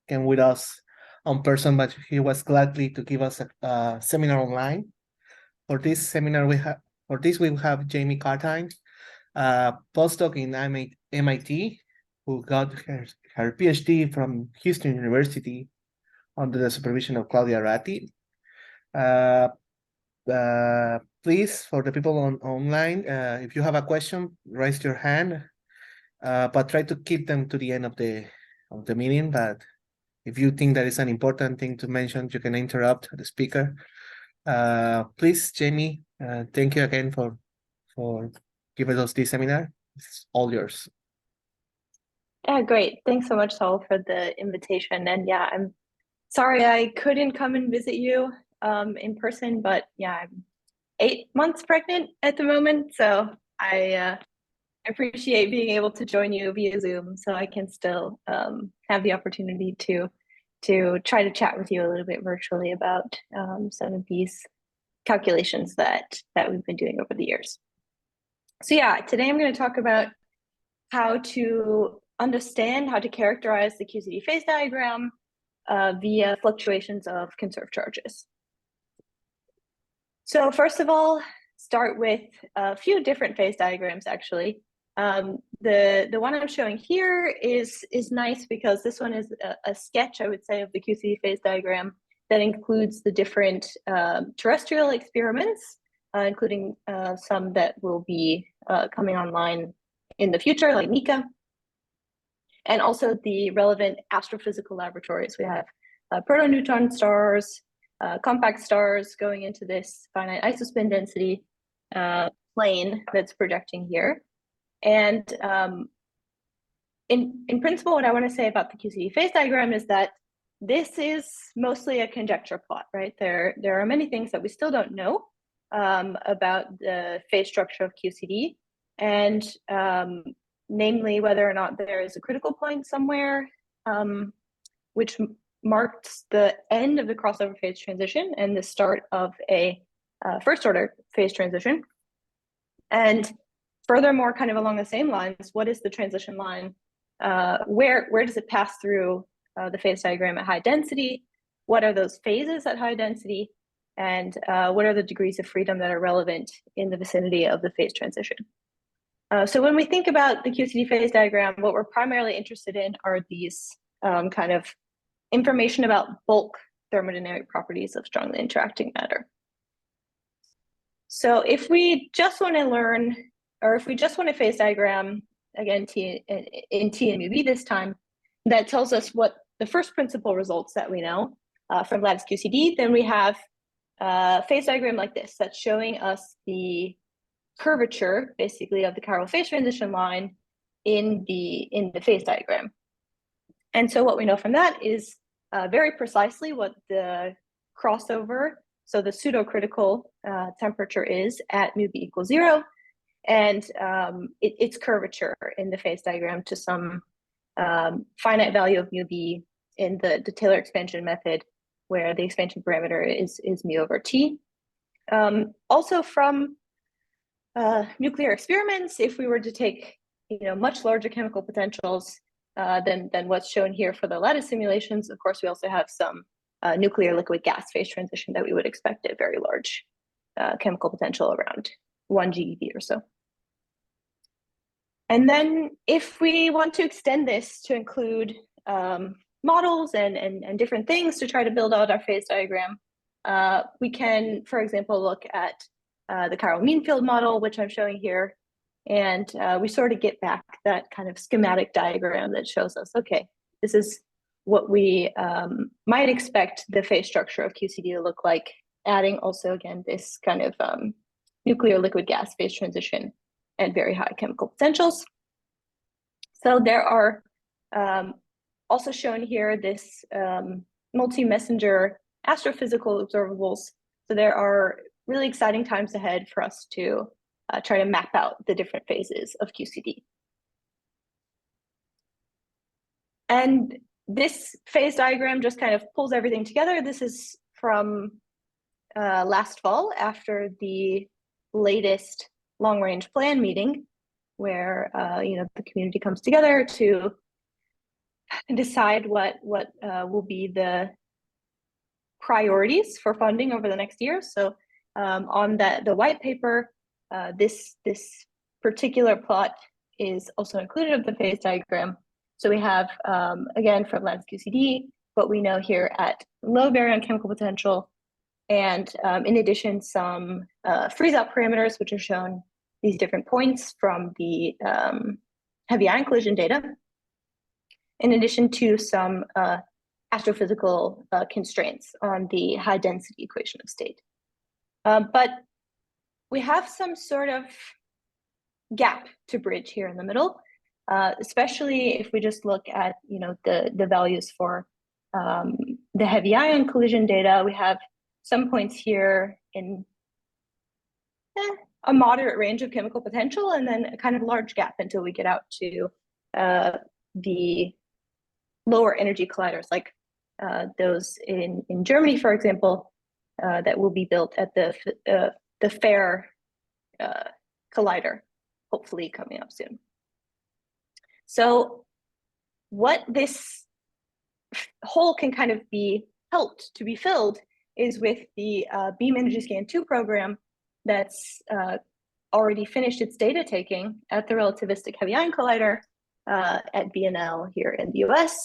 came with us on person, but he was gladly to give us a seminar online. For this seminar, we have Jaime Karthein, a postdoc in MIT, who got her PhD from Houston University under the supervision of Claudia Ratti. Please, for the people online, if you have a question, raise your hand, but try to keep them to the end of the meeting. But if you think that is an important thing to mention, you can interrupt the speaker. Please, Jaime, thank you again for giving us this seminar. It's all yours. Yeah, great. Thanks so much, Saul, for the invitation. And yeah, I'm sorry I couldn't come and visit you in person, but yeah, I'm 8 months pregnant at the moment, so I appreciate being able to join you via Zoom, so I can still have the opportunity to try to chat with you a little bit virtually about some of these calculations that we've been doing over the years. So yeah, today I'm going to talk about how to understand how to characterize the QCD phase diagram via fluctuations of conserved charges. So first of all, start with a few different phase diagrams, actually. The one I'm showing here is nice because this one is a sketch, I would say, of the QCD phase diagram that includes the different terrestrial experiments, including some that will be coming online in the future, like NICA, and also the relevant astrophysical laboratories. We have protoneutron stars, compact stars going into this finite isospin density plane that's projecting here. And in principle, what I want to say about the QCD phase diagram is that this is mostly a conjecture plot, right? There are many things that we still don't know about the phase structure of QCD, and namely whether or not there is a critical point somewhere which marks the end of the crossover phase transition and the start of a first order phase transition. And furthermore, kind of along the same lines, what is the transition line? Where does it pass through the phase diagram at high density? What are those phases at high density? And what are the degrees of freedom that are relevant in the vicinity of the phase transition? So when we think about the QCD phase diagram, what we're primarily interested in are these kind of information about bulk thermodynamic properties of strongly interacting matter. So if we just want to learn, or if we just want a phase diagram, again, in T and UV this time, that tells us what the first principal results that we know from Lattice QCD, then we have a phase diagram like this that's showing us the curvature, basically, of the chiral phase transition line in the phase diagram. And so what we know from that is very precisely what the crossover, so the pseudocritical temperature is at mu b equals 0, and its curvature in the phase diagram to some finite value of mu b in the Taylor expansion method, where the expansion parameter is mu over t. Also from nuclear experiments, if we were to take much larger chemical potentials than what's shown here for the lattice simulations, of course, we also have some nuclear liquid gas phase transition that we would expect at very large chemical potential, around 1 GeV or so. And then if we want to extend this to include models and different things to try to build out our phase diagram, we can, for example, look at the chiral mean field model, which I'm showing here, and we sort of get back that kind of schematic diagram that shows us, okay, this is what we might expect the phase structure of QCD to look like, adding also, again, this kind of nuclear liquid gas phase transition and very high chemical potentials. So there are also shown here this multi-messenger astrophysical observables. So there are really exciting times ahead for us to try to map out the different phases of QCD. And this phase diagram just kind of pulls everything together. This is from last fall, after the latest long-range plan meeting, where the community comes together to decide what will be the priorities for funding over the next year. So on the white paper, this particular plot is also included of the phase diagram. So we have, again, from Lattice QCD, what we know here at low baryon chemical potential, and in addition, some freeze-out parameters, which are shown these different points from the heavy ion collision data, in addition to some astrophysical constraints on the high density equation of state. But we have some sort of gap to bridge here in the middle, especially if we just look at the values for the heavy ion collision data. We have some points here in a moderate range of chemical potential, and then a kind of large gap until we get out to the lower energy colliders, like those in Germany, for example, that will be built at the FAIR collider, hopefully coming up soon. So what this hole can kind of be helped to be filled is with the Beam Energy Scan 2 program that's already finished its data taking at the relativistic heavy ion collider at BNL here in the US.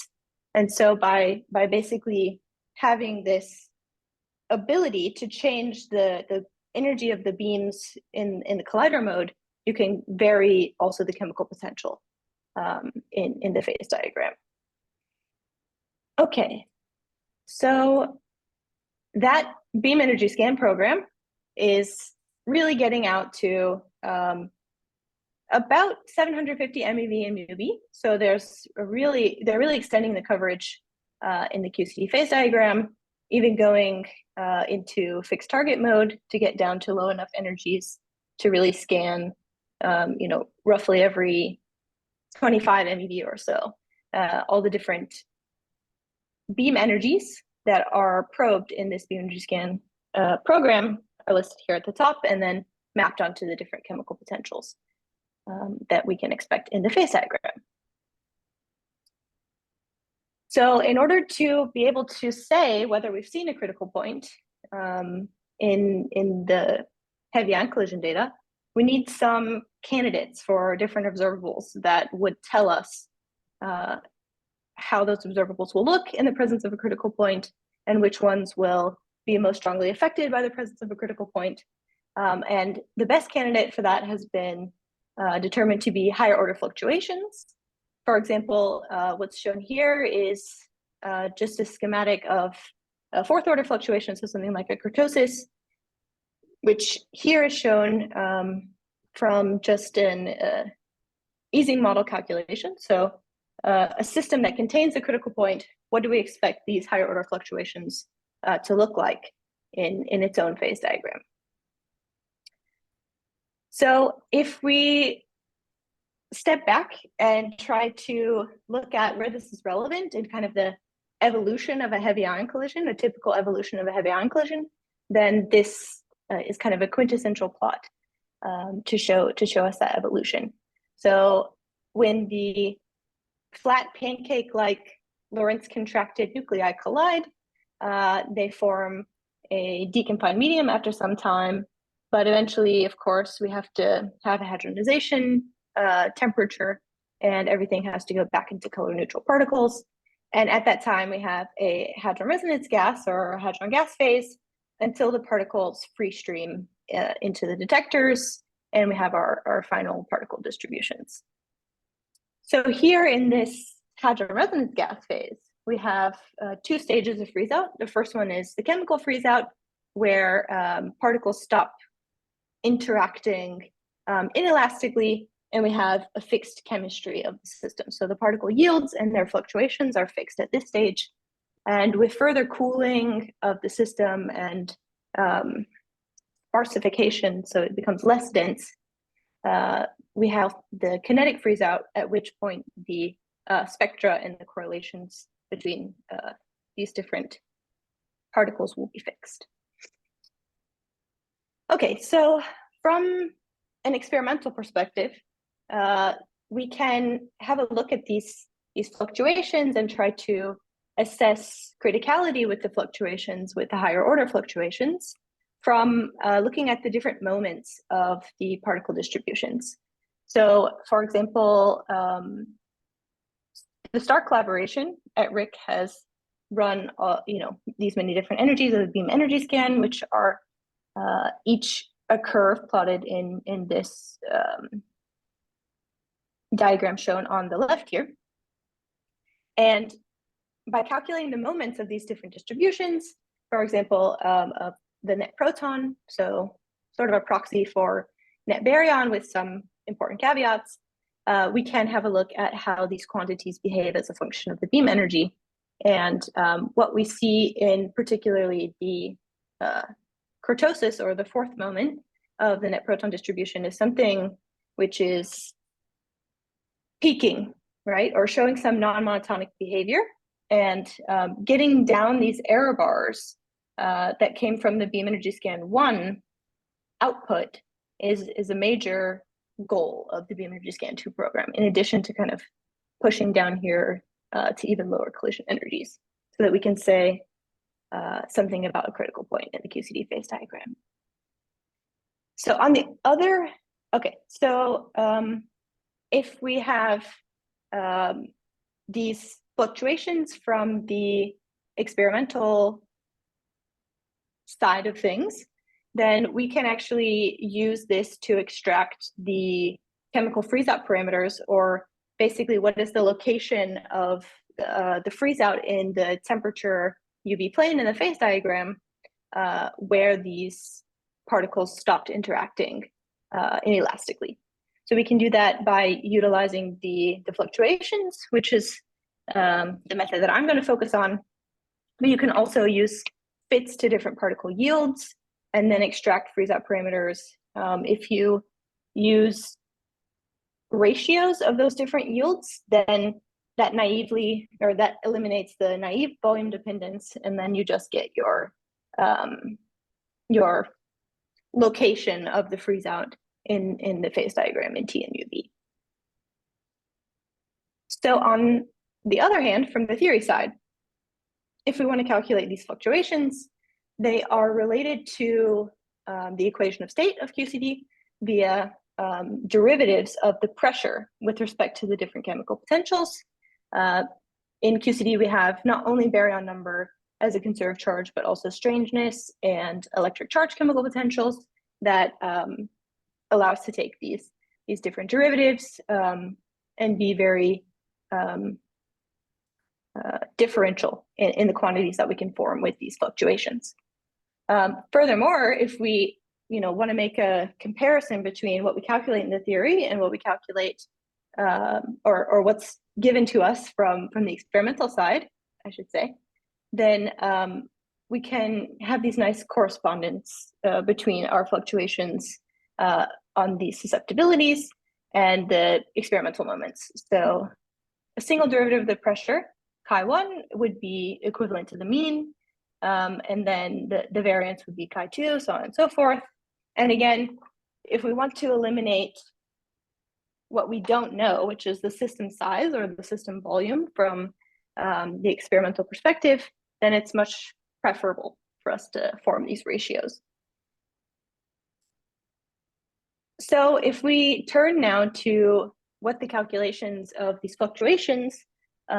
And so by basically having this ability to change the energy of the beams in the collider mode, you can vary also the chemical potential in the phase diagram. Okay, so that Beam Energy Scan program is really getting out to about 750 MeV and MeV. So they're really extending the coverage in the QCD phase diagram, even going into fixed target mode to get down to low enough energies to really scan, roughly every 25 MeV or so, all the different beam energies that are probed in this Beam Energy Scan program are listed here at the top, and then mapped onto the different chemical potentials that we can expect in the phase diagram. So in order to be able to say whether we've seen a critical point in the heavy ion collision data, we need some candidates for different observables that would tell us how those observables will look in the presence of a critical point, and which ones will be most strongly affected by the presence of a critical point. And the best candidate for that has been determined to be higher order fluctuations. For example, what's shown here is just a schematic of fourth order fluctuations, so something like a kurtosis, which here is shown from just an Ising model calculation. So a system that contains a critical point, what do we expect these higher order fluctuations to look like in its own phase diagram? So if we step back and try to look at where this is relevant in kind of the evolution of a heavy ion collision, a typical evolution of a heavy ion collision, then this is kind of a quintessential plot to show us that evolution. So when the flat pancake-like Lorentz contracted nuclei collide, they form a deconfined medium after some time, but eventually, of course, we have to have a hadronization temperature, and everything has to go back into color neutral particles. And at that time, we have a Hadron Resonance Gas or a Hadron gas phase until the particles free stream into the detectors, and we have our final particle distributions. So here in this Hadron Resonance Gas phase, we have two stages of freeze out. The first one is the chemical freeze out, where particles stop interacting inelastically, and we have a fixed chemistry of the system. So the particle yields and their fluctuations are fixed at this stage. And with further cooling of the system and sparsification, so it becomes less dense, we have the kinetic freeze out, at which point the spectra and the correlations between these different particles will be fixed. Okay, so from an experimental perspective, we can have a look at these these fluctuations and try to assess criticality with the fluctuations, with the higher order fluctuations, from looking at the different moments of the particle distributions. So, for example, the STAR collaboration at RIC has run, these many different energies of the beam energy scan, which are each a curve plotted in this diagram shown on the left here. And by calculating the moments of these different distributions, for example, of the net proton, so sort of a proxy for net baryon with some important caveats, we can have a look at how these quantities behave as a function of the beam energy. And what we see in particularly the kurtosis, or the fourth moment of the net proton distribution, is something which is peaking, right, or showing some non-monotonic behavior, and getting down these error bars that came from the beam energy scan 1 output is a major goal of the beam energy scan 2 program, in addition to kind of pushing down here to even lower collision energies, so that we can say something about a critical point in the QCD phase diagram. So on the other, okay, so if we have these fluctuations from the experimental side of things, then we can actually use this to extract the chemical freeze-out parameters, or basically what is the location of the freeze-out in the temperature UV plane in the phase diagram, where these particles stopped interacting inelastically. So we can do that by utilizing the fluctuations, which is the method that I'm going to focus on. But you can also use fits to different particle yields and then extract freeze-out parameters. If you use ratios of those different yields, then that naively, or that eliminates the naive volume dependence, and then you just get your location of the freeze-out in the phase diagram in T and UV. So on the other hand, from the theory side, if we want to calculate these fluctuations, they are related to the equation of state of QCD via derivatives of the pressure with respect to the different chemical potentials. In QCD, we have not only baryon number as a conserved charge, but also strangeness and electric charge chemical potentials that allow us to take these different derivatives and be very differential in the quantities that we can form with these fluctuations. Furthermore, if we want to make a comparison between what we calculate in the theory and what we calculate, or what's given to us from the experimental side, I should say, then we can have these nice correspondence between our fluctuations on the susceptibilities and the experimental moments. So a single derivative of the pressure, chi1, would be equivalent to the mean, and then the variance would be chi2, so on and so forth. And again, if we want to eliminate what we don't know, which is the system size or the system volume from the experimental perspective, then it's much preferable for us to form these ratios. So if we turn now to what the calculations of these fluctuations,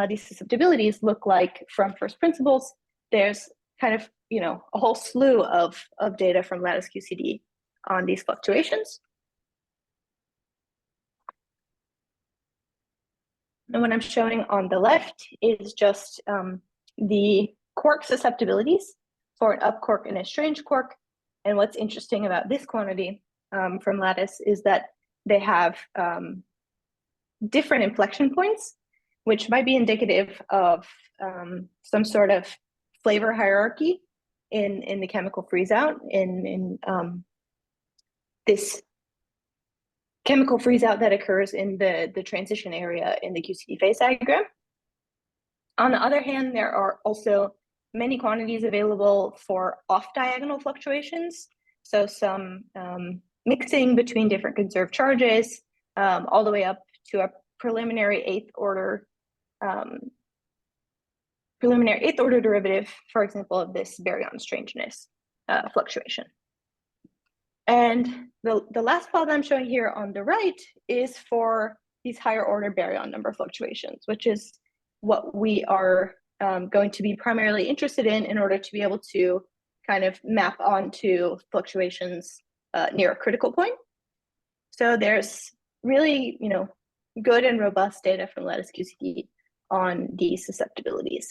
these susceptibilities look like from first principles, there's kind of a whole slew of data from Lattice QCD on these fluctuations. And what I'm showing on the left is just the quark susceptibilities for an up quark and a strange quark. And what's interesting about this quantity from Lattice is that they have different inflection points, which might be indicative of some sort of flavor hierarchy in the chemical freeze-out, in this chemical freeze-out that occurs in the transition area in the QCD phase diagram. On the other hand, there are also many quantities available for off-diagonal fluctuations, so some mixing between different conserved charges, all the way up to a preliminary 8th order preliminary eighth order derivative, for example, of this baryon strangeness fluctuation. And the last plot that I'm showing here on the right is for these higher order baryon number fluctuations, which is what we are going to be primarily interested in order to be able to kind of map onto fluctuations near a critical point. So there's really, good and robust data from Lattice QCD on these susceptibilities.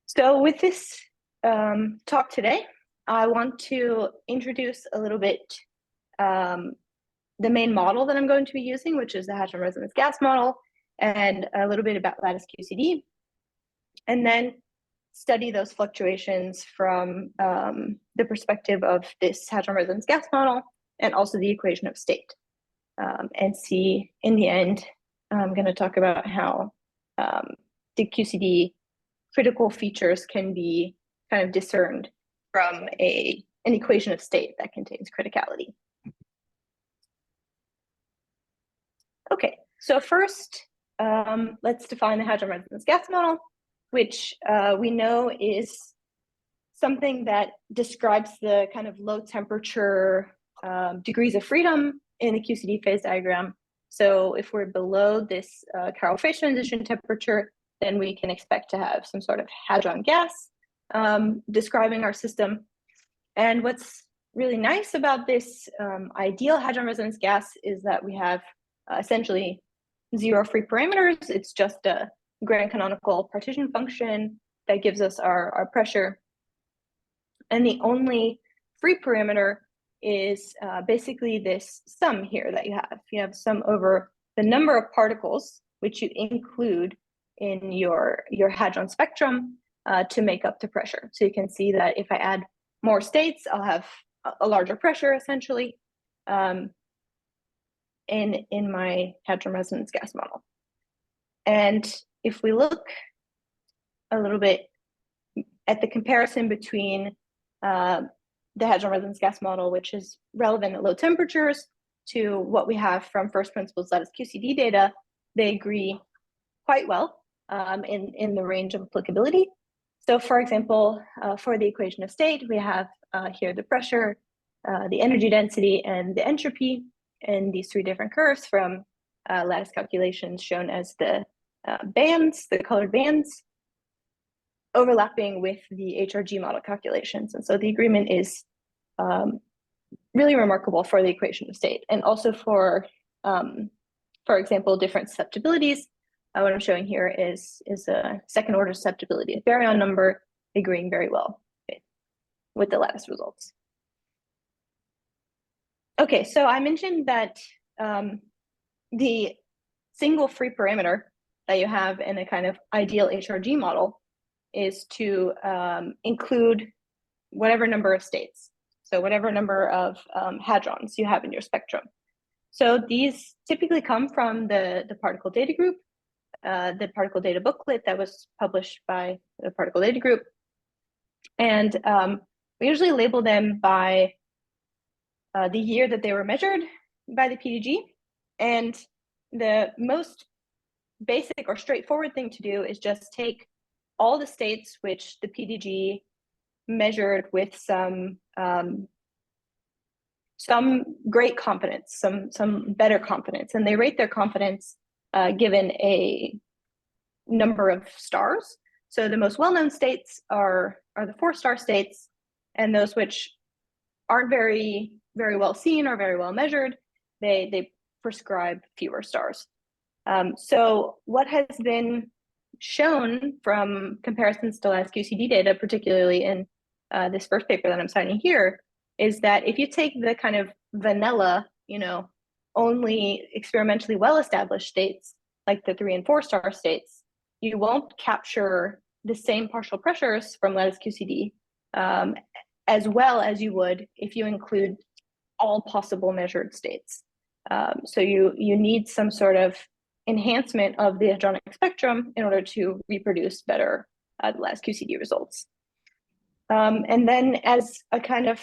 So with this talk today, I want to introduce a little bit the main model that I'm going to be using, which is the Hadron Resonance Gas model, and a little bit about Lattice QCD, and then study those fluctuations from the perspective of this Hadron Resonance Gas model and also the equation of state. And see, in the end, I'm going to talk about how the QCD critical features can be kind of discerned from an equation of state that contains criticality. Okay, so first, let's define the Hadron Resonance Gas model, which we know is something that describes the kind of low temperature degrees of freedom in the QCD phase diagram. So if we're below this chiral phase transition temperature, then we can expect to have some sort of hadron gas describing our system. And what's really nice about this ideal hadron resonance gas is that we have essentially zero free parameters. It's just a grand canonical partition function that gives us our pressure. And the only free parameter is basically this sum here that you have. You have sum over the number of particles which you include in your hadron spectrum to make up the pressure. So you can see that if I add more states, I'll have a larger pressure essentially in my Hadron Resonance Gas model. And if we look a little bit at the comparison between the Hadron Resonance Gas model, which is relevant at low temperatures, to what we have from first principles Lattice QCD data, they agree quite well in the range of applicability. So for example, for the equation of state, we have here the pressure, the energy density, and the entropy in these three different curves from lattice calculations shown as the bands, the colored bands, overlapping with the HRG model calculations. And so the agreement is really remarkable for the equation of state, and also for example, different susceptibilities. What I'm showing here is a second order susceptibility of baryon number agreeing very well with the lattice results. Okay, so I mentioned that the single free parameter that you have in a kind of ideal HRG model is to include whatever number of states. So whatever number of hadrons you have in your spectrum. So these typically come from the particle data group, the particle data booklet that was published by the particle data group. And we usually label them by the year that they were measured by the PDG. And the most basic or straightforward thing to do is just take all the states which the PDG measured with some great confidence, some better confidence, and they rate their confidence given a number of stars. So the most well-known states are the 4-star states, and those which aren't very well seen or very well measured, they prescribe fewer stars. So what has been shown from comparisons to Lattice QCD data, particularly in this first paper that I'm citing here, is that if you take the kind of vanilla, only experimentally well-established states, like the 3- and 4-star states, you won't capture the same partial pressures from Lattice QCD as well as you would if you include all possible measured states. So you need some sort of enhancement of the hadronic spectrum in order to reproduce better the Lattice QCD results. And then as a kind of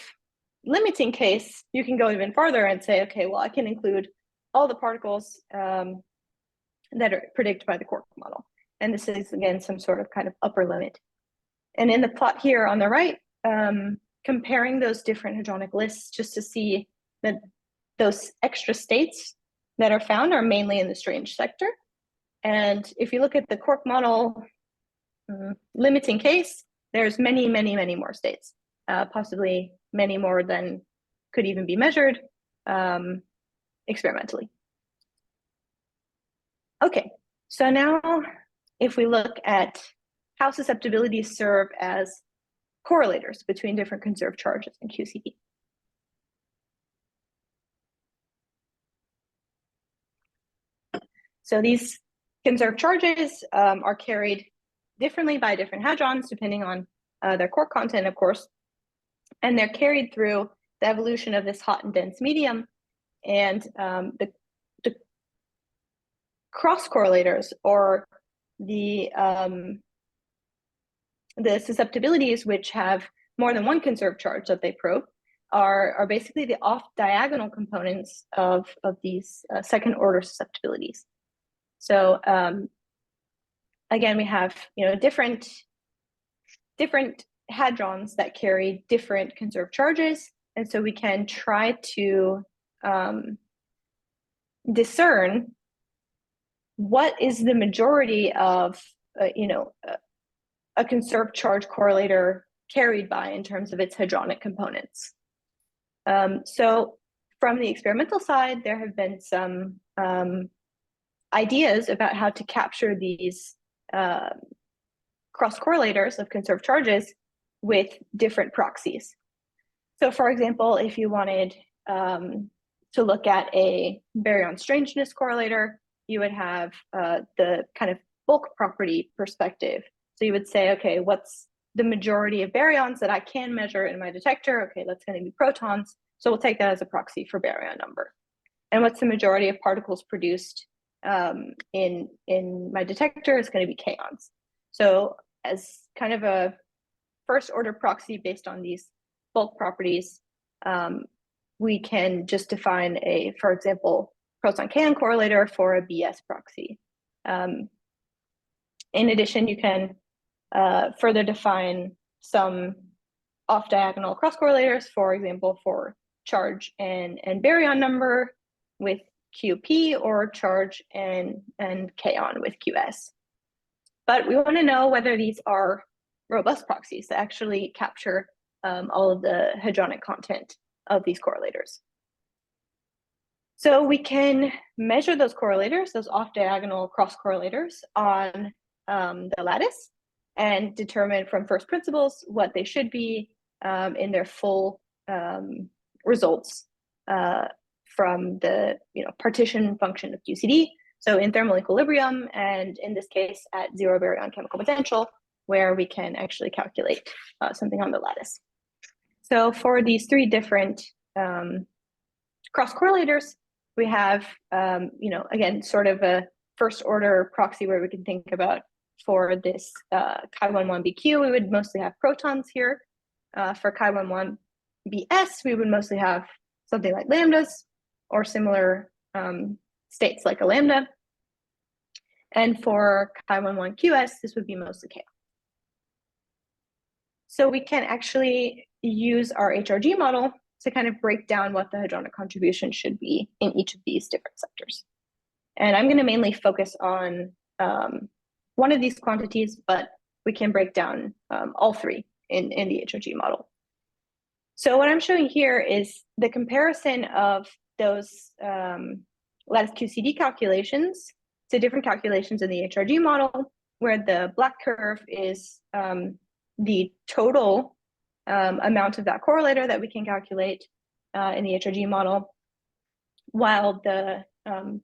limiting case, you can go even farther and say, okay, well, I can include all the particles that are predicted by the quark model. And this is, again, some sort of kind of upper limit. And in the plot here on the right, comparing those different hadronic lists just to see that those extra states that are found are mainly in the strange sector. And if you look at the quark model limiting case, there's many, many, many more states, possibly many more than could even be measured experimentally. Okay, so now if we look at how susceptibilities serve as correlators between different conserved charges in QCD. So these conserved charges are carried differently by different hadrons, depending on their quark content, of course. And they're carried through the evolution of this hot and dense medium. And the cross-correlators, or the susceptibilities which have more than one conserved charge that they probe, are basically the off-diagonal components of these second-order susceptibilities. So again, we have different hadrons that carry different conserved charges, and so we can try to discern what is the majority of a conserved charge correlator carried by in terms of its hadronic components. So from the experimental side, there have been some ideas about how to capture these cross-correlators of conserved charges with different proxies. So for example, if you wanted to look at a baryon strangeness correlator, you would have the kind of bulk property perspective. So you would say, okay, what's the majority of baryons that I can measure in my detector? Okay, that's going to be protons. So we'll take that as a proxy for baryon number. And what's the majority of particles produced in my detector is going to be kaons. So as kind of a first order proxy based on these bulk properties, we can just define for example, proton kaon correlator for a BS proxy. In addition, you can further define some off-diagonal cross-correlators, for example, for charge and baryon number with QP, or charge and kaon with QS. But we want to know whether these are robust proxies that actually capture all of the hadronic content of these correlators. So we can measure those correlators, those off-diagonal cross-correlators, on the lattice, and determine from first principles what they should be in their full results from the partition function of QCD. So in thermal equilibrium, and in this case at 0 baryon chemical potential, where we can actually calculate something on the lattice. So for these three different cross-correlators, we have, again, sort of a first order proxy where we can think about for this Chi11BQ, we would mostly have protons here. For Chi11BS, we would mostly have something like lambdas or similar states like a lambda. And for Chi11QS, this would be mostly kaon. So we can actually use our HRG model to kind of break down what the hadronic contribution should be in each of these different sectors. And I'm going to mainly focus on one of these quantities, but we can break down all three in the HRG model. So what I'm showing here is the comparison of those Lattice QCD calculations to different calculations in the HRG model, where the black curve is the total amount of that correlator that we can calculate in the HRG model, while the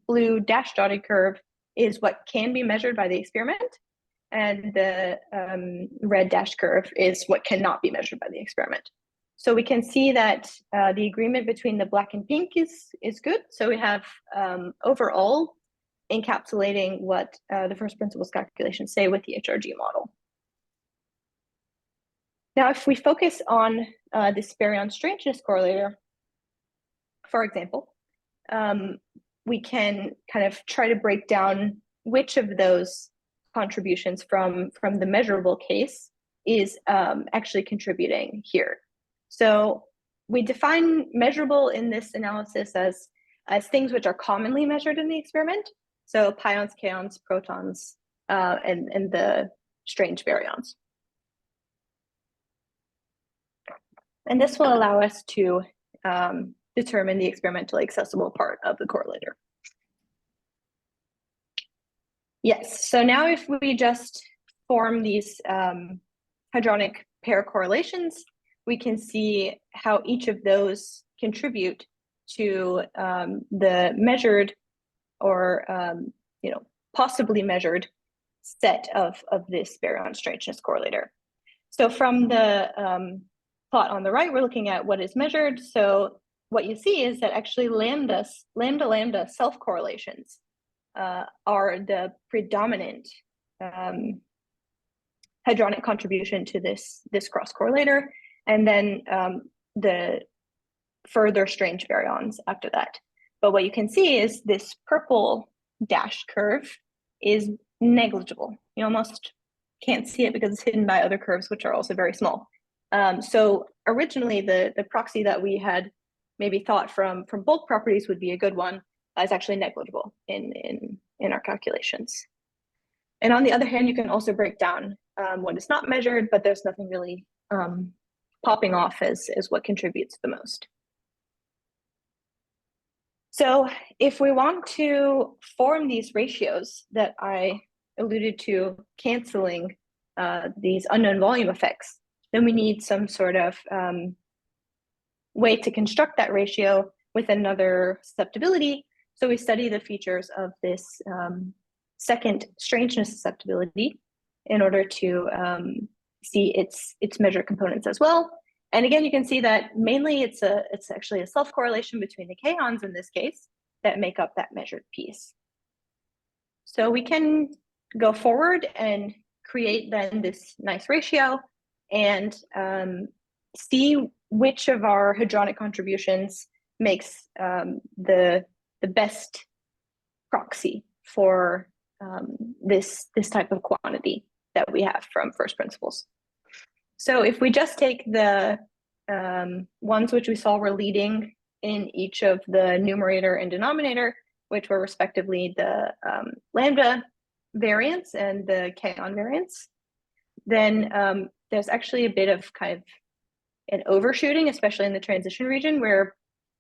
blue dash dotted curve is what can be measured by the experiment, and the red dash curve is what cannot be measured by the experiment. So we can see that the agreement between the black and pink is good. So we have overall encapsulating what the first principles calculations say with the HRG model. Now, if we focus on this baryon strangeness correlator, for example, we can kind of try to break down which of those contributions from the measurable case is actually contributing here. So we define measurable in this analysis as things which are commonly measured in the experiment. So pions, kaons, protons, and the strange baryons. And this will allow us to determine the experimentally accessible part of the correlator. Yes, so now if we just form these hadronic pair correlations, we can see how each of those contribute to the measured or possibly measured set of this baryon strangeness correlator. So from the plot on the right, we're looking at what is measured. So what you see is that actually lambda self-correlations are the predominant hadronic contribution to this cross-correlator, and then the further strange baryons after that. But what you can see is this purple dashed curve is negligible. You almost can't see it because it's hidden by other curves, which are also very small. So originally, the proxy that we had maybe thought from bulk properties would be a good one is actually negligible in our calculations. And on the other hand, you can also break down what is not measured, but there's nothing really popping off as what contributes the most. So if we want to form these ratios that I alluded to canceling these unknown volume effects, then we need some sort of way to construct that ratio with another susceptibility. So we study the features of this second strangeness susceptibility in order to see its measured components as well. And again, you can see that mainly it's actually a self-correlation between the kaons in this case that make up that measured piece. So we can go forward and create then this nice ratio and see which of our hadronic contributions makes the best proxy for this type of quantity that we have from first principles. So if we just take the ones which we saw were leading in each of the numerator and denominator, which were respectively the lambda variance and the kaon variance, then there's actually a bit of kind of an overshooting, especially in the transition region where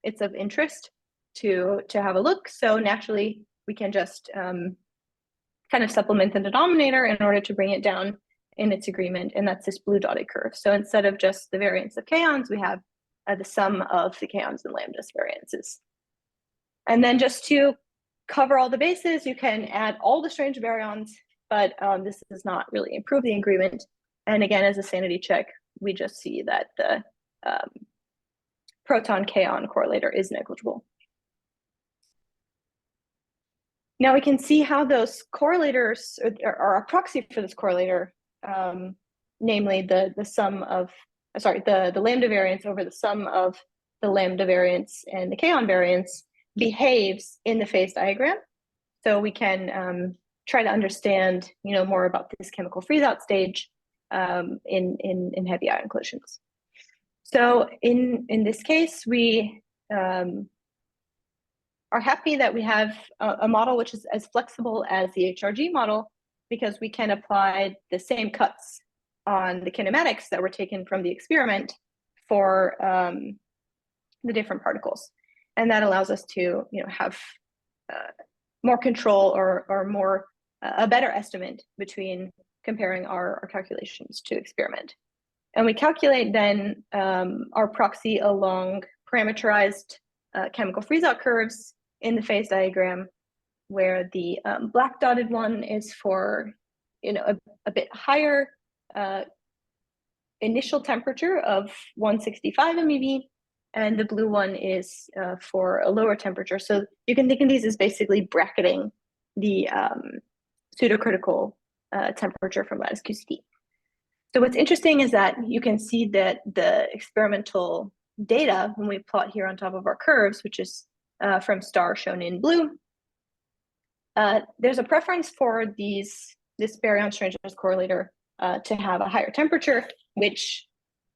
it's of interest to have a look. So naturally, we can just kind of supplement the denominator in order to bring it down in its agreement, and that's this blue dotted curve. So instead of just the variance of kaons, we have the sum of the kaons and lambdas variances. And then just to cover all the bases, you can add all the strange baryons, but this does not really improve the agreement. And again, as a sanity check, we just see that the proton-kaon correlator is negligible. Now we can see how those correlators are a proxy for this correlator, namely the sum of, the lambda variance over the sum of the lambda variance and the kaon variance behaves in the phase diagram. So we can try to understand, more about this chemical freeze-out stage in heavy ion collisions. So in this case, we are happy that we have a model which is as flexible as the HRG model, because we can apply the same cuts on the kinematics that were taken from the experiment for the different particles. And that allows us to have more control or more a better estimate between comparing our calculations to experiment. And we calculate then our proxy along parameterized chemical freeze-out curves in the phase diagram, where the black dotted one is for a bit higher initial temperature of 165 MeV, and the blue one is for a lower temperature. So you can think of these as basically bracketing the pseudocritical temperature from Lattice QCD. So what's interesting is that you can see that the experimental data, when we plot here on top of our curves, which is from star shown in blue, There's a preference for this baryon strangeness correlator to have a higher temperature, which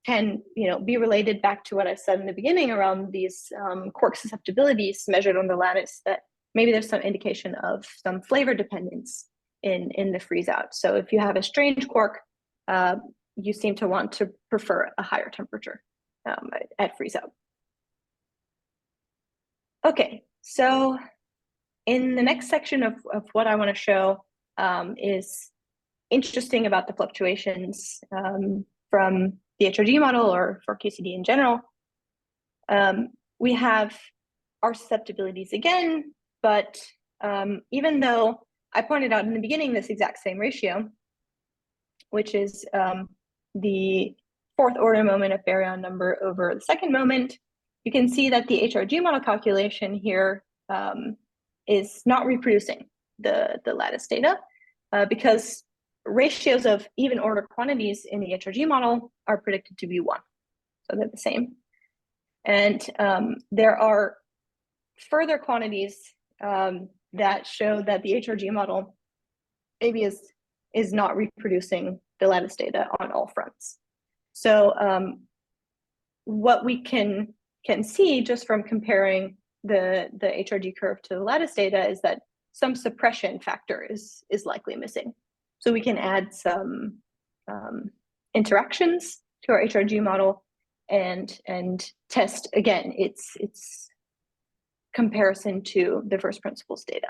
can be related back to what I said in the beginning around these quark susceptibilities measured on the lattice, that maybe there's some indication of some flavor dependence in the freeze out. So if you have a strange quark, you seem to want to prefer a higher temperature at freeze out. Okay, so in the next section of what I want to show is interesting about the fluctuations from the HRG model or for QCD in general. We have our susceptibilities again, but even though I pointed out in the beginning this exact same ratio, which is the fourth order moment of baryon number over the second moment, you can see that the HRG model calculation here is not reproducing the lattice data because ratios of even order quantities in the HRG model are predicted to be 1. So they're the same. And there are further quantities that show that the HRG model maybe is not reproducing the lattice data on all fronts. So what we can see just from comparing the HRG curve to the lattice data is that some suppression factor is likely missing. So we can add some interactions to our HRG model and test again its comparison to the first principles data.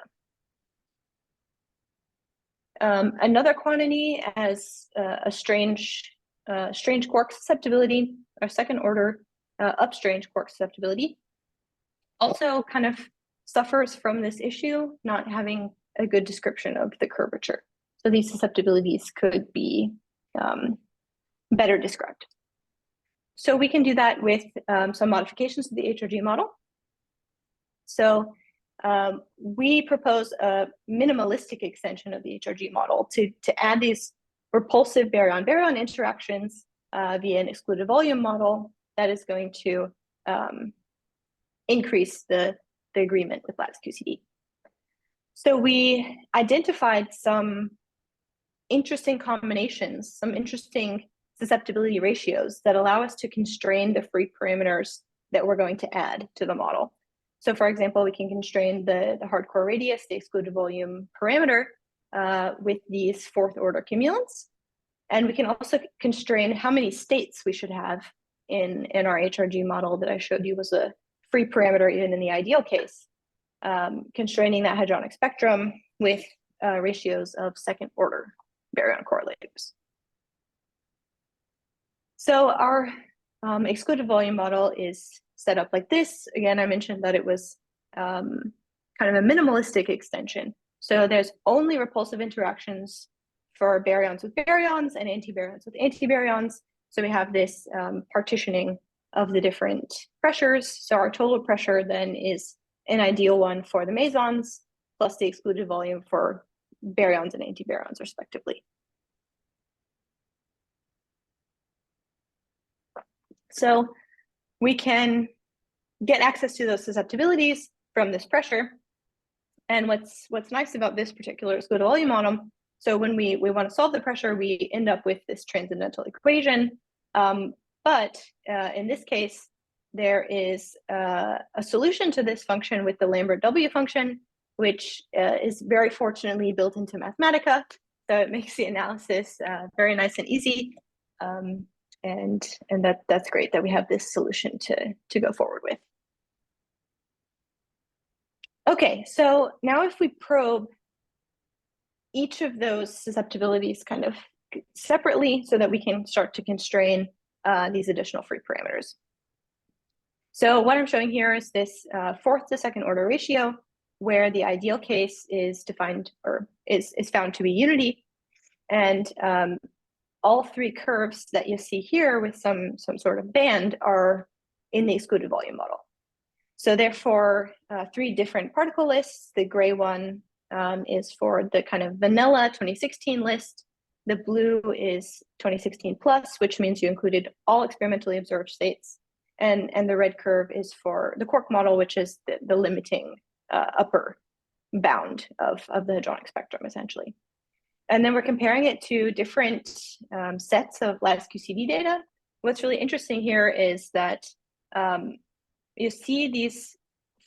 Another quantity as a strange quark susceptibility, or second order upstrange quark susceptibility, also kind of suffers from this issue, not having a good description of the curvature. So these susceptibilities could be better described. So we can do that with some modifications to the HRG model. So we propose a minimalistic extension of the HRG model to add these repulsive baryon-baryon interactions via an excluded volume model that is going to increase the agreement with Lattice QCD. So we identified some interesting combinations, some interesting susceptibility ratios that allow us to constrain the free parameters that we're going to add to the model. So for example, we can constrain the hardcore radius, the excluded volume parameter with these fourth order cumulants. And we can also constrain how many states we should have in our HRG model that I showed you was a free parameter even in the ideal case, constraining that hadronic spectrum with ratios of second order baryon correlators. So our excluded volume model is set up like this. Again, I mentioned that it was kind of a minimalistic extension. So there's only repulsive interactions for baryons with baryons and antibaryons with antibaryons. So we have this partitioning of the different pressures. So our total pressure then is an ideal one for the mesons plus the excluded volume for baryons and antibaryons respectively. So we can get access to those susceptibilities from this pressure. And what's nice about this particular excluded volume model, so when we want to solve the pressure, we end up with this transcendental equation. But in this case, there is a solution to this function with the Lambert W function, which is very fortunately built into Mathematica. So it makes the analysis very nice and easy. And that's great that we have this solution to go forward with. Okay, so now if we probe each of those susceptibilities kind of separately so that we can start to constrain these additional free parameters. So what I'm showing here is this fourth to second order ratio where the ideal case is defined or is found to be unity. And all three curves that you see here with some sort of band are in the excluded volume model. So therefore, three different particle lists. The gray one is for the kind of vanilla 2016 list. The blue is 2016 plus, which means you included all experimentally observed states. And the red curve is for the quark model, which is the limiting upper bound of the hadronic spectrum, essentially. And then we're comparing it to different sets of Lattice QCD data. What's really interesting here is that you see these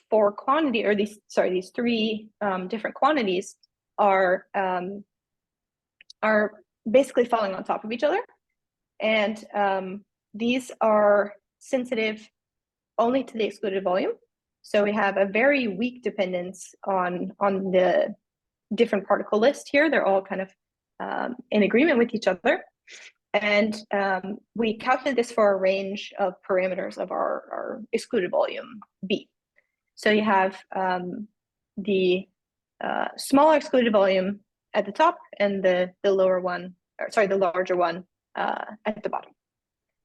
these three different quantities are basically falling on top of each other. And these are sensitive only to the excluded volume. So we have a very weak dependence on the different particle list here. They're all kind of in agreement with each other. And we calculate this for a range of parameters of our excluded volume B. So you have the smaller excluded volume at the top and the lower one, or sorry, the larger one at the bottom.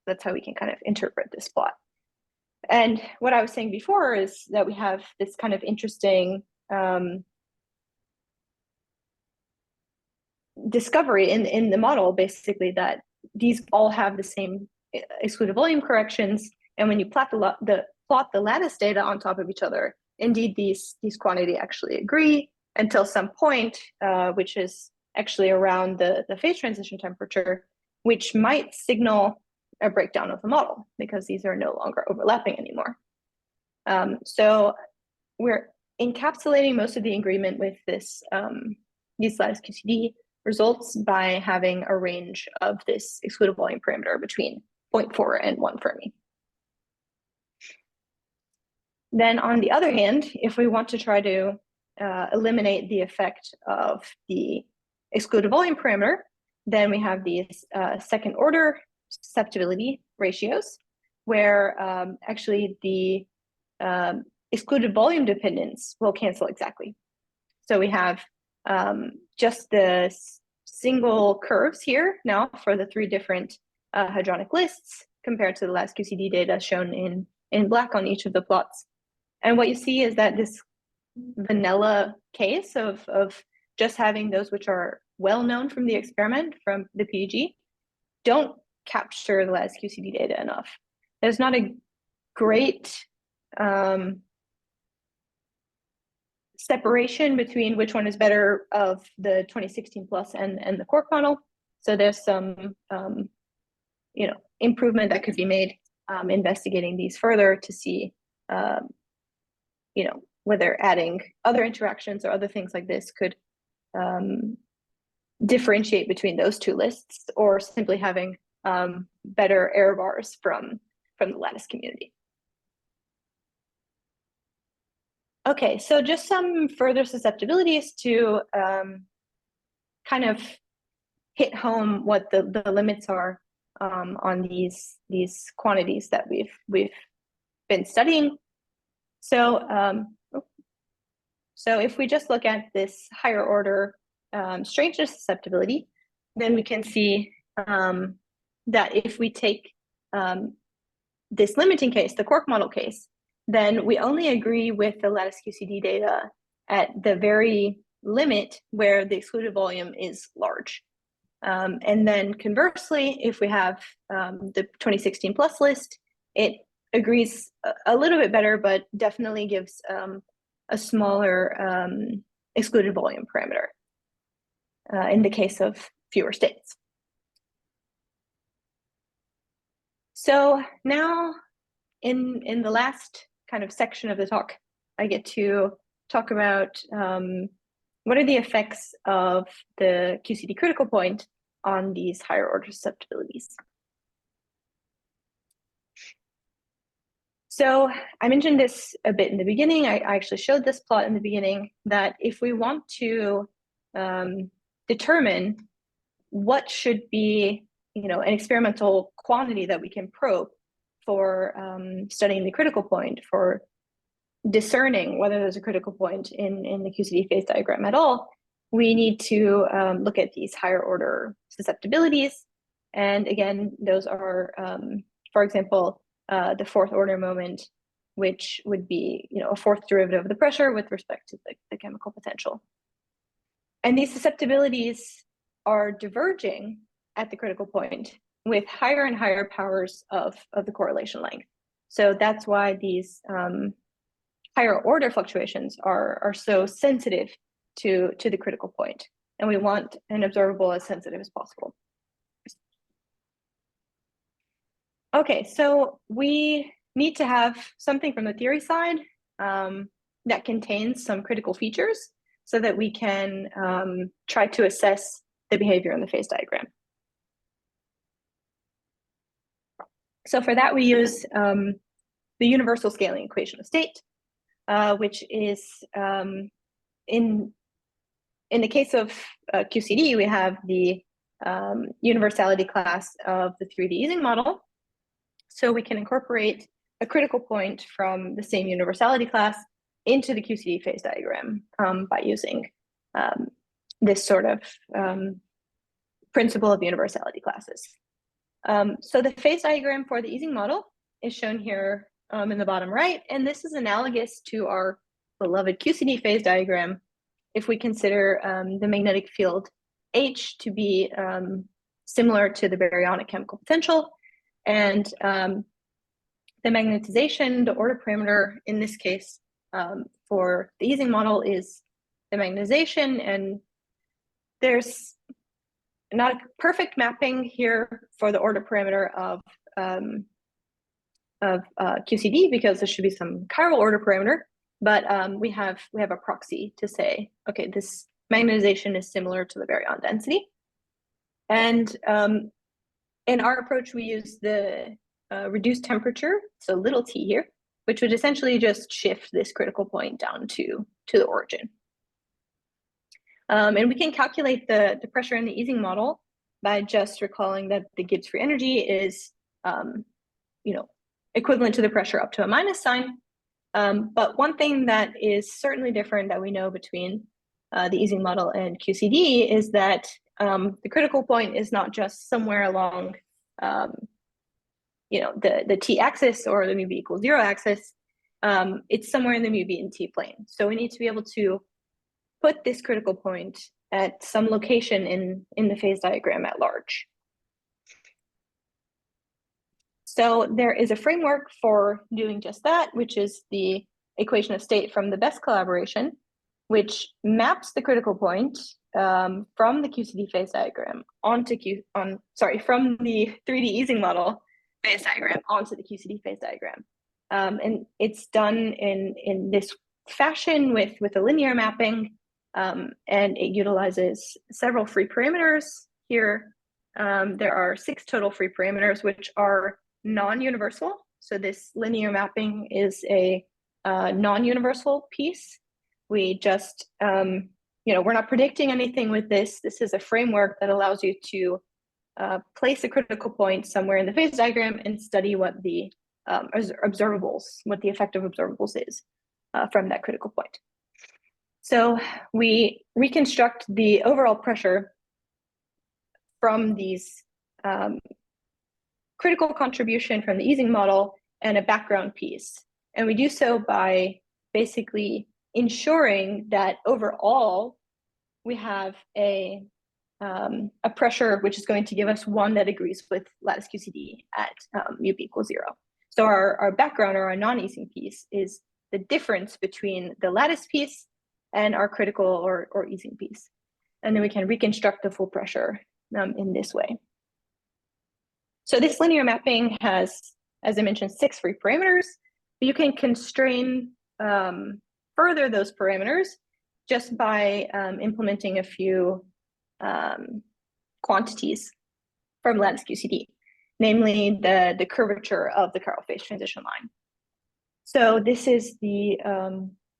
That's how we can kind of interpret this plot. And what I was saying before is that we have this kind of interesting discovery in the model, basically, that these all have the same excluded volume corrections. And when you plot the lattice data on top of each other, indeed, these quantities actually agree until some point, which is actually around the phase transition temperature, which might signal a breakdown of the model because these are no longer overlapping anymore. So we're encapsulating most of the agreement with this these Lattice QCD results by having a range of this excluded volume parameter between 0.4 and 1 Fermi. Then on the other hand, if we want to try to eliminate the effect of the excluded volume parameter, then we have these second order susceptibility ratios, where actually the excluded volume dependence will cancel exactly. So we have just the single curves here now for the three different hadronic lists compared to the Lattice QCD data shown in black on each of the plots. And what you see is that this vanilla case of just having those which are well known from the experiment, from the PEG, don't capture the Lattice QCD data enough. There's not a great separation between which one is better of the 2016 plus and the quark model. So there's some improvement that could be made investigating these further to see whether adding other interactions or other things like this could differentiate between those two lists, or simply having better error bars from the lattice community. Okay, so just some further susceptibilities to kind of hit home what the limits are on these quantities that we've been studying. So so if we just look at this higher order strangeness susceptibility, then we can see that if we take this limiting case, the quark model case, then we only agree with the Lattice QCD data at the very limit where the excluded volume is large. And then conversely, if we have the 2016 plus list, it agrees a little bit better, but definitely gives a smaller excluded volume parameter in the case of fewer states. So now in the last kind of section of the talk, I get to talk about what are the effects of the QCD critical point on these higher order susceptibilities. So I mentioned this a bit in the beginning. I actually showed this plot in the beginning, that if we want to determine what should be an experimental quantity that we can probe for studying the critical point, for discerning whether there's a critical point in the QCD phase diagram at all, we need to look at these higher order susceptibilities. And again, those are, for example, the fourth order moment, which would be a fourth derivative of the pressure with respect to the chemical potential. And these susceptibilities are diverging at the critical point with higher and higher powers of the correlation length. So that's why these higher order fluctuations are so sensitive to the critical point, and we want an observable as sensitive as possible. Okay, so we need to have something from the theory side that contains some critical features so that we can try to assess the behavior in the phase diagram. So for that, we use the universal scaling equation of state, which is in the case of QCD, we have the universality class of the 3D Ising model. So we can incorporate a critical point from the same universality class into the QCD phase diagram by using this sort of principle of universality classes. So the phase diagram for the Ising model is shown here in the bottom right, and this is analogous to our beloved QCD phase diagram if we consider the magnetic field H to be similar to the baryonic chemical potential, and the magnetization, the order parameter in this case for the Ising model is the magnetization, and there's not a perfect mapping here for the order parameter of QCD because there should be some chiral order parameter, but we have a proxy to say, okay, this magnetization is similar to the baryon density. And in our approach, we use the reduced temperature, so little t here, which would essentially just shift this critical point down to the origin. And we can calculate the pressure in the Ising model by just recalling that the Gibbs free energy is equivalent to the pressure up to a minus sign. But one thing that is certainly different that we know between the Ising model and QCD is that the critical point is not just somewhere along the t-axis or the mu b equals 0 axis. It's somewhere in the mu b and t plane. So we need to be able to put this critical point at some location in the phase diagram at large. So there is a framework for doing just that, which is the equation of state from the best collaboration, which maps the critical point from the QCD phase diagram onto from the 3D Ising model phase diagram onto the QCD phase diagram. And it's done in this fashion with a linear mapping, and it utilizes several free parameters here. There are 6 total free parameters, which are non-universal. So this linear mapping is a non-universal piece. We just, we're not predicting anything with this. This is a framework that allows you to place a critical point somewhere in the phase diagram and study what the observables, what the effect of observables is from that critical point. So we reconstruct the overall pressure from these critical contribution from the Ising model and a background piece. And we do so by basically ensuring that overall we have a pressure which is going to give us one that agrees with lattice QCD at mu b equals 0. So our background or our non-Ising piece is the difference between the lattice piece and our critical or Ising piece. And then we can reconstruct the full pressure in this way. So this linear mapping has, as I mentioned, 6 free parameters. You can constrain further those parameters just by implementing a few quantities from lattice QCD, namely the curvature of the chiral phase transition line. So this is the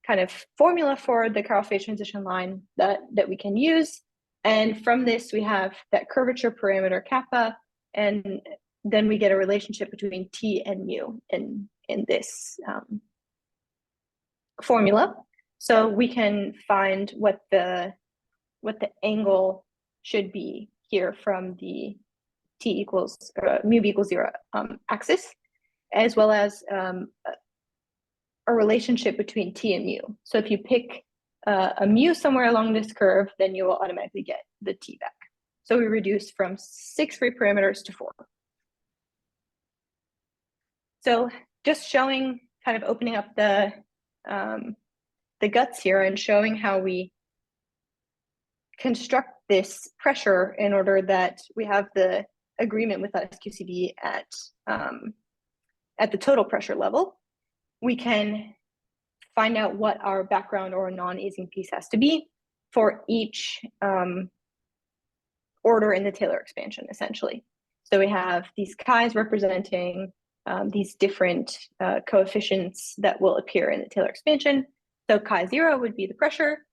kind of formula for the chiral phase transition line that we can use. And from this, we have that curvature parameter kappa, and then we get a relationship between t and mu in this formula. So we can find what the angle should be here from the t equals mu b equals 0 axis, as well as a relationship between t and mu. So if you pick a mu somewhere along this curve, then you will automatically get the t back. So we reduce from 6 free parameters to 4. So just showing, kind of opening up the the guts here and showing how we construct this pressure in order that we have the agreement with Lattice QCD at the total pressure level, we can find out what our background or non-easing piece has to be for each order in the Taylor expansion, essentially. So we have these chi's representing these different coefficients that will appear in the Taylor expansion. So chi0 would be the pressure,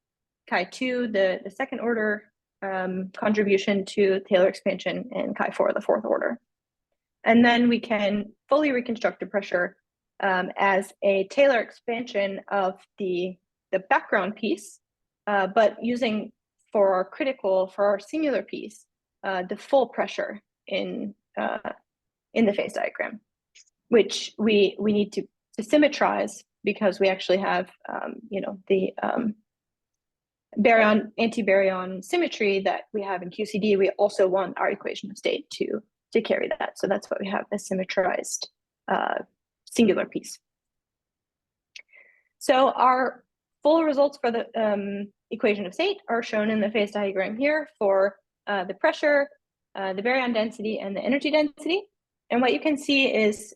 chi2 the second order contribution to Taylor expansion, and chi4 the fourth order. And then we can fully reconstruct the pressure as a Taylor expansion of the background piece, but using for our singular piece, the full pressure in the phase diagram, which we need to symmetrize because we actually have the baryon anti-baryon symmetry that we have in QCD. We also want our equation of state to carry that. So that's what we have, a symmetrized singular piece. So our full results for the equation of state are shown in the phase diagram here for the pressure, the baryon density, and the energy density. And what you can see is,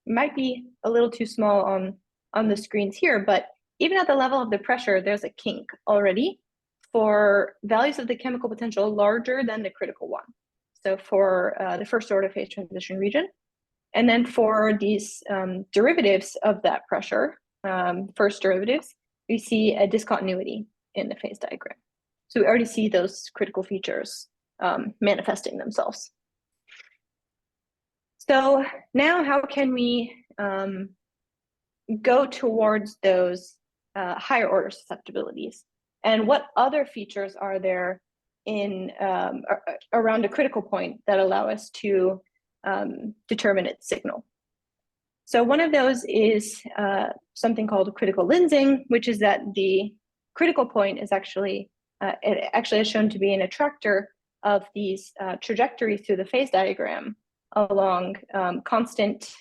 might be a little too small on the screens here, but even at the level of the pressure, there's a kink already for values of the chemical potential larger than the critical one. So for the first order phase transition region. And then for these derivatives of that pressure, first derivatives, we see a discontinuity in the phase diagram. So we already see those critical features manifesting themselves. So now how can we go towards those higher order susceptibilities? And what other features are there in around a critical point that allow us to determine its signal? So one of those is something called critical lensing, which is that the critical point is actually it actually is shown to be an attractor of these trajectories through the phase diagram along constant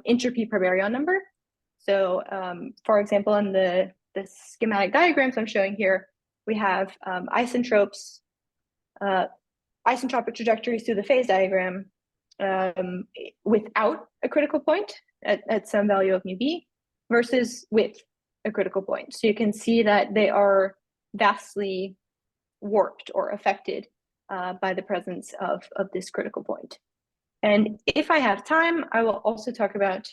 entropy per baryon number. So for example, in the schematic diagrams I'm showing here, we have isentropic trajectories through the phase diagram without a critical point at some value of mu b versus with a critical point. So you can see that they are vastly warped or affected by the presence of this critical point. And if I have time, I will also talk about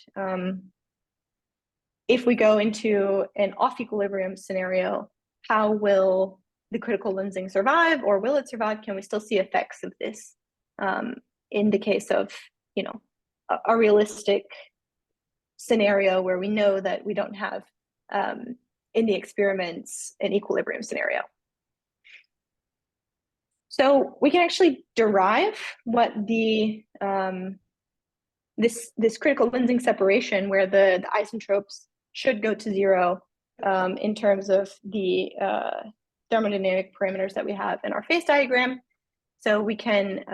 if we go into an off-equilibrium scenario, how will the critical lensing survive, or will it survive? Can we still see effects of this in the case of, a realistic scenario where we know that we don't have in the experiments an equilibrium scenario? So we can actually derive what the this critical lensing separation, where the isentropes should go to zero in terms of the thermodynamic parameters that we have in our phase diagram. So we can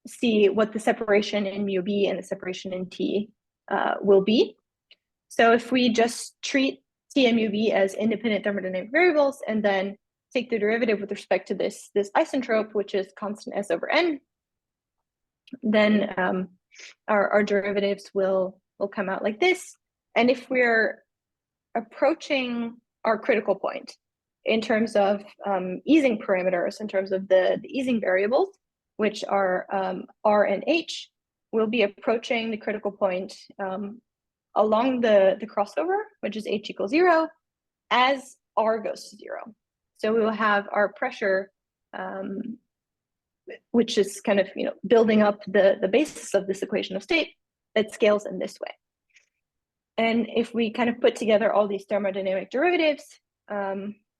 see what the separation in mu b and the separation in t will be. So if we just treat t and mu b as independent thermodynamic variables and then take the derivative with respect to this isentrope, which is constant s over n, then our derivatives will come out like this. And if we're approaching our critical point in terms of easing parameters, in terms of the easing variables, which are r and h, we'll be approaching the critical point along the crossover, which is h equals 0, as r goes to 0. So we will have our pressure, which is kind of building up the basis of this equation of state that scales in this way. And if we kind of put together all these thermodynamic derivatives,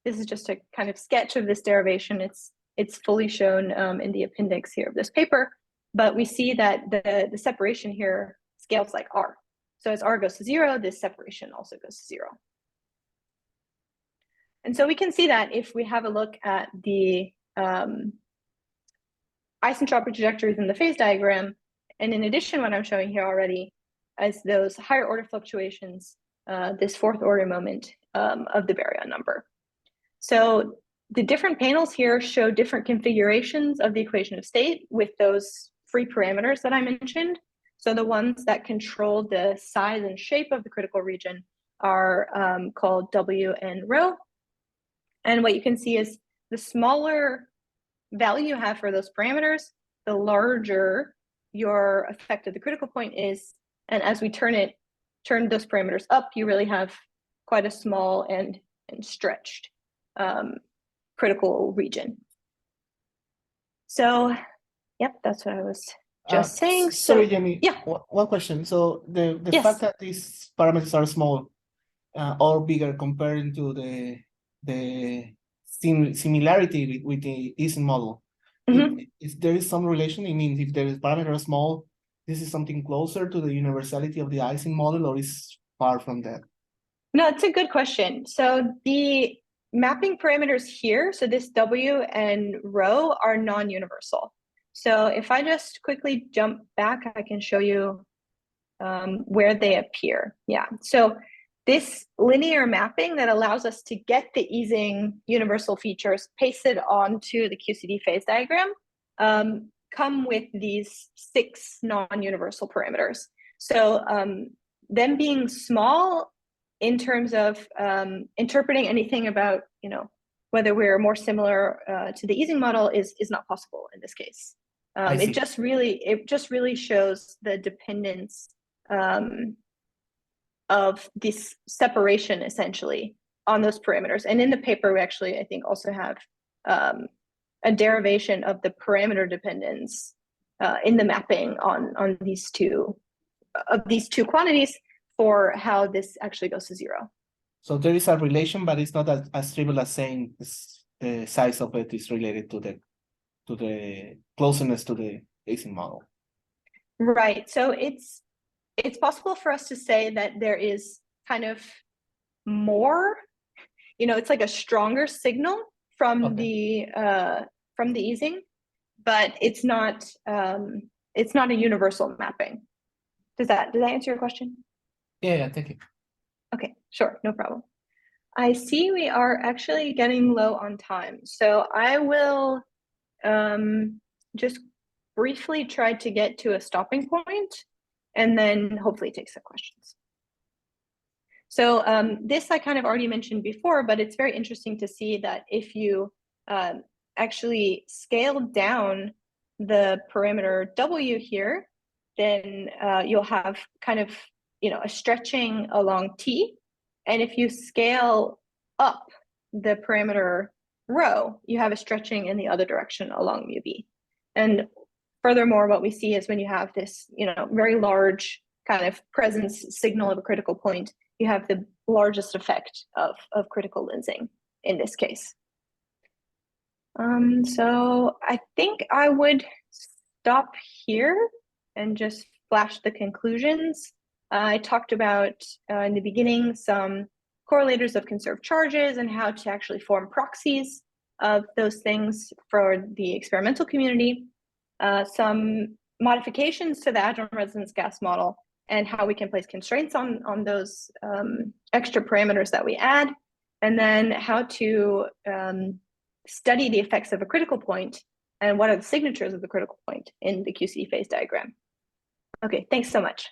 this is just a kind of sketch of this derivation. It's fully shown in the appendix here of this paper, but we see that the separation here scales like r. So as r goes to 0, this separation also goes to 0. And so we can see that if we have a look at the isentropic trajectories in the phase diagram, and in addition, what I'm showing here already as those higher order fluctuations this fourth order moment of the baryon number. So the different panels here show different configurations of the equation of state with those free parameters that I mentioned. So the ones that control the size and shape of the critical region are called W and rho. And what you can see is the smaller value you have for those parameters, the larger your effect at the critical point is. And as we turn those parameters up, you really have quite a small and stretched critical region. So, yep, that's what I was just saying. Sorry, Jaime. Yeah. One question. So the Yes. fact that these parameters are small or bigger compared to the similarity with the Ising model, if there is some relation, it means if the parameters are small, this is something closer to the universality of the Ising model, or is far from that? No, it's a good question. So the mapping parameters here, so this W and rho, are non-universal. So if I just quickly jump back, I can show you where they appear. Yeah, so this linear mapping that allows us to get the Ising universal features pasted onto the QCD phase diagram come with these 6 non-universal parameters. So them being small in terms of interpreting anything about, whether we're more similar to the Ising model is not possible in this case. It just really shows the dependence of this separation essentially on those parameters. And in the paper, we actually, I think, also have a derivation of the parameter dependence in the mapping on these two quantities for how this actually goes to 0. So there is a relation, but it's not as trivial as saying the size of it is related to the closeness to the Ising model. Right. So it's possible for us to say that there is kind of more, it's like a stronger signal from the Ising, but it's not a universal mapping. Does that answer your question? Yeah, thank you. Okay, sure, no problem. I see we are actually getting low on time, so I will just briefly try to get to a stopping point and then hopefully take some questions. So this I kind of already mentioned before, but it's very interesting to see that if you actually scale down the parameter W here, then you'll have kind of a stretching along T. And if you scale up the parameter rho, you have a stretching in the other direction along mu B. And furthermore, what we see is when you have this very large kind of presence signal of a critical point, you have the largest effect of critical lensing in this case. So I think I would stop here and just flash the conclusions. I talked about in the beginning some correlators of conserved charges and how to actually form proxies of those things for the experimental community, some modifications to the Hadron Resonance Gas model, and how we can place constraints on those extra parameters that we add, and then how to study the effects of a critical point and what are the signatures of the critical point in the QCD phase diagram. Okay, thanks so much.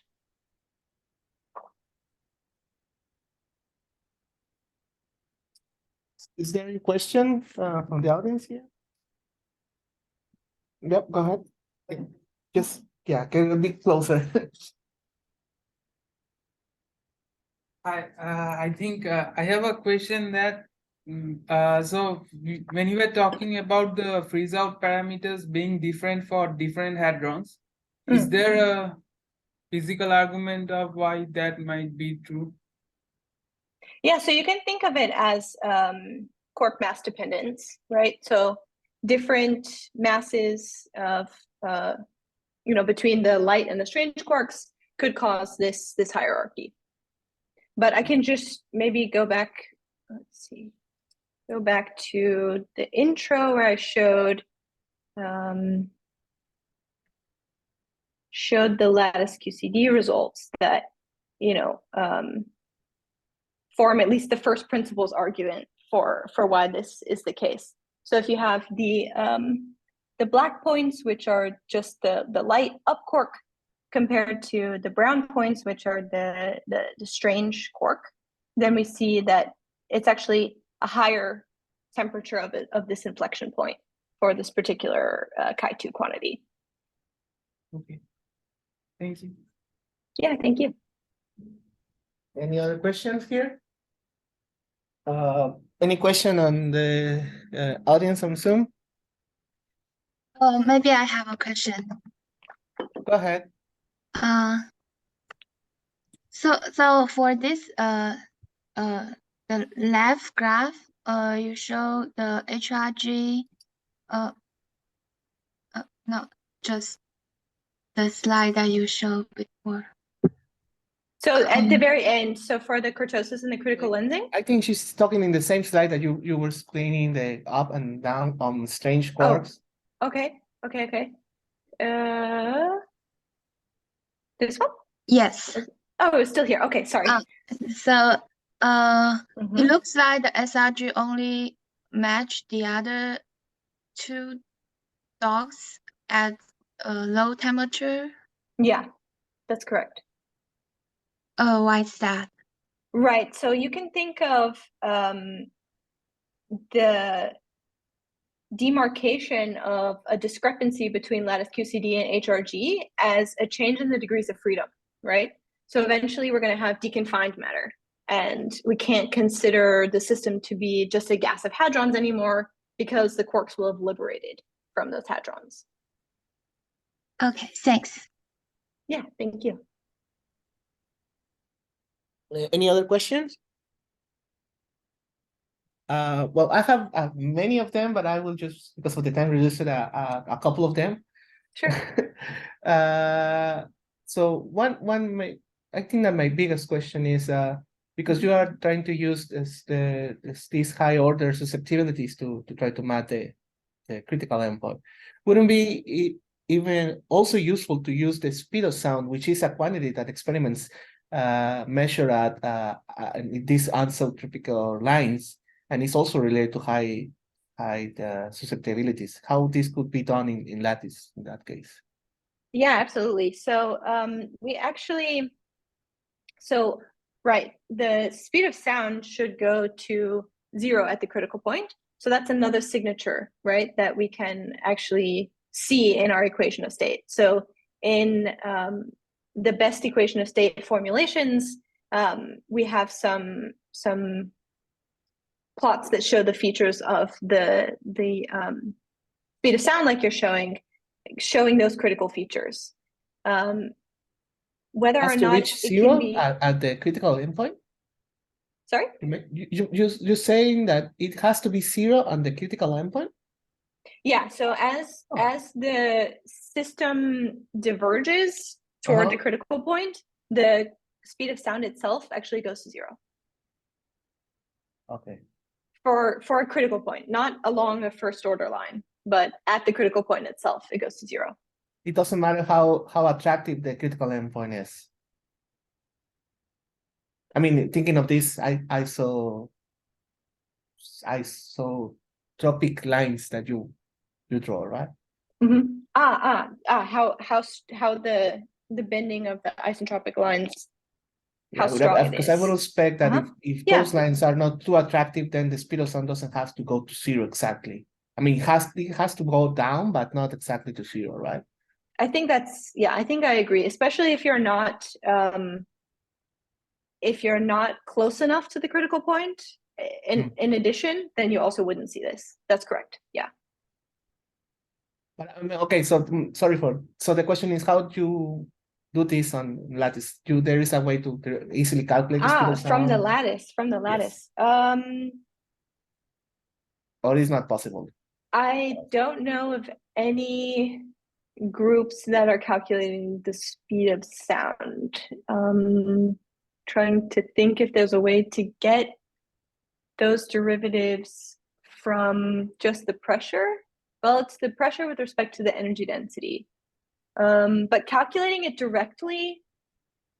Is there any question from the audience here? Yep, go ahead. Just, get a bit closer. I think I have a question that so when you were talking about the freeze out parameters being different for different hadrons, is there a physical argument of why that might be true? Yeah, so you can think of it as quark mass dependence, right? So different masses of between the light and the strange quarks could cause this hierarchy. But I can just maybe go back, go back to the intro where I showed the Lattice QCD results that, form at least the first principles argument for why this is the case. So if you have the black points, which are just the light up quark, compared to the brown points, which are the strange quark, then we see that it's actually a higher temperature of this inflection point for this particular Chi2 quantity. Okay. Thank you. Yeah, thank you. Any other questions here? Any question on the audience on Zoom? Oh, maybe I have a question. Go ahead. So for this the left graph, you show the HRG. No, just the slide that you showed before. So at the very end, so for the kurtosis and the critical lensing? I think she's talking in the same slide that you were explaining the up and down on strange quarks. Okay. This one? Yes. Oh, it's still here. Okay, sorry. So Mhm. it looks like the SRG only match the other two dogs at a low temperature. Yeah, that's correct. Why is that? Right. So you can think of the demarcation of a discrepancy between lattice QCD and HRG as a change in the degrees of freedom, right? So eventually we're going to have deconfined matter, and we can't consider the system to be just a gas of hadrons anymore because the quarks will have liberated from those hadrons. Okay, thanks. Yeah, thank you. Any other questions? Well, I have many of them, but I will just, because of the time, reduce it a couple of them. Sure. So I think that my biggest question is because you are trying to use these high order susceptibilities to try to map the critical endpoint. Wouldn't be even also useful to use the speed of sound, which is a quantity that experiments measure at these anisotropical lines, and it's also related to high susceptibilities. How this could be done in lattice in that case? Yeah, absolutely. So we actually, right, the speed of sound should go to 0 at the critical point. So that's another signature, right, that we can actually see in our equation of state. So in the best equation of state formulations, we have some plots that show the features of the speed of sound, like you're showing those critical features. Whether Has or to not reach it 0 can be, at the critical endpoint? sorry? You're saying that it has to be 0 on the critical endpoint? Yeah, so as the system diverges toward the critical point, the speed of sound itself actually goes to 0. Okay. For a critical point, not along a first order line, but at the critical point itself, it goes to 0. It doesn't matter how attractive the critical endpoint is. I mean, thinking of this isotropic lines that you draw, right? Mm-hmm. How the bending of the isotropic lines, how strong it is. Because I would expect that if those lines are not too attractive, then the speed of sound doesn't have to go to 0 exactly. I mean, it has to go down, but not exactly to 0, right? I think I think I agree, especially if you're not close enough to the critical point. In addition, then you also wouldn't see this. That's correct. Yeah. But I mean, okay, so so the question is, how do you do this on lattice? There is a way to easily calculate the speed of sound? From the lattice. Yes. Or is not possible? I don't know of any groups that are calculating the speed of sound. Trying to think if there's a way to get those derivatives from just the pressure. Well, it's the pressure with respect to the energy density. But calculating it directly,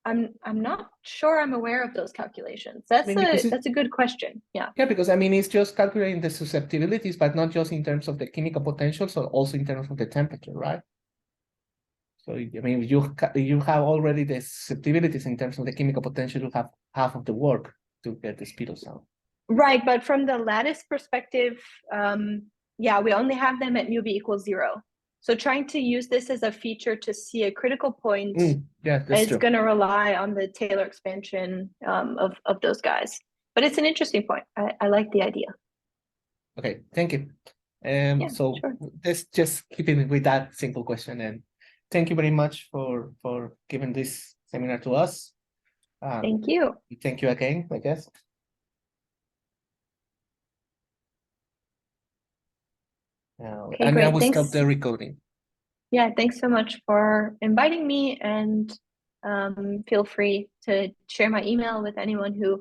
I'm not sure I'm aware of those calculations. That's because a good question. Yeah. Yeah, because I mean, it's just calculating the susceptibilities, but not just in terms of the chemical potential, so also in terms of the temperature, right? So, I mean, you have already the susceptibilities in terms of the chemical potential, you have half of the work to get the speed of sound. Right, but from the lattice perspective, yeah, we only have them at mu b equals 0. So trying to use this as a feature to see a critical point Yeah, that's is true. going to rely on the Taylor expansion of those guys. But it's an interesting point. I like the idea. Okay, thank you. Yeah, So sure. let's just keep it with that simple question. And thank you very much for giving this seminar to us. Thank you. Thank you again, I guess. Okay, and great. now we Thanks. stop the recording. Yeah, thanks so much for inviting me, and feel free to share my email with anyone who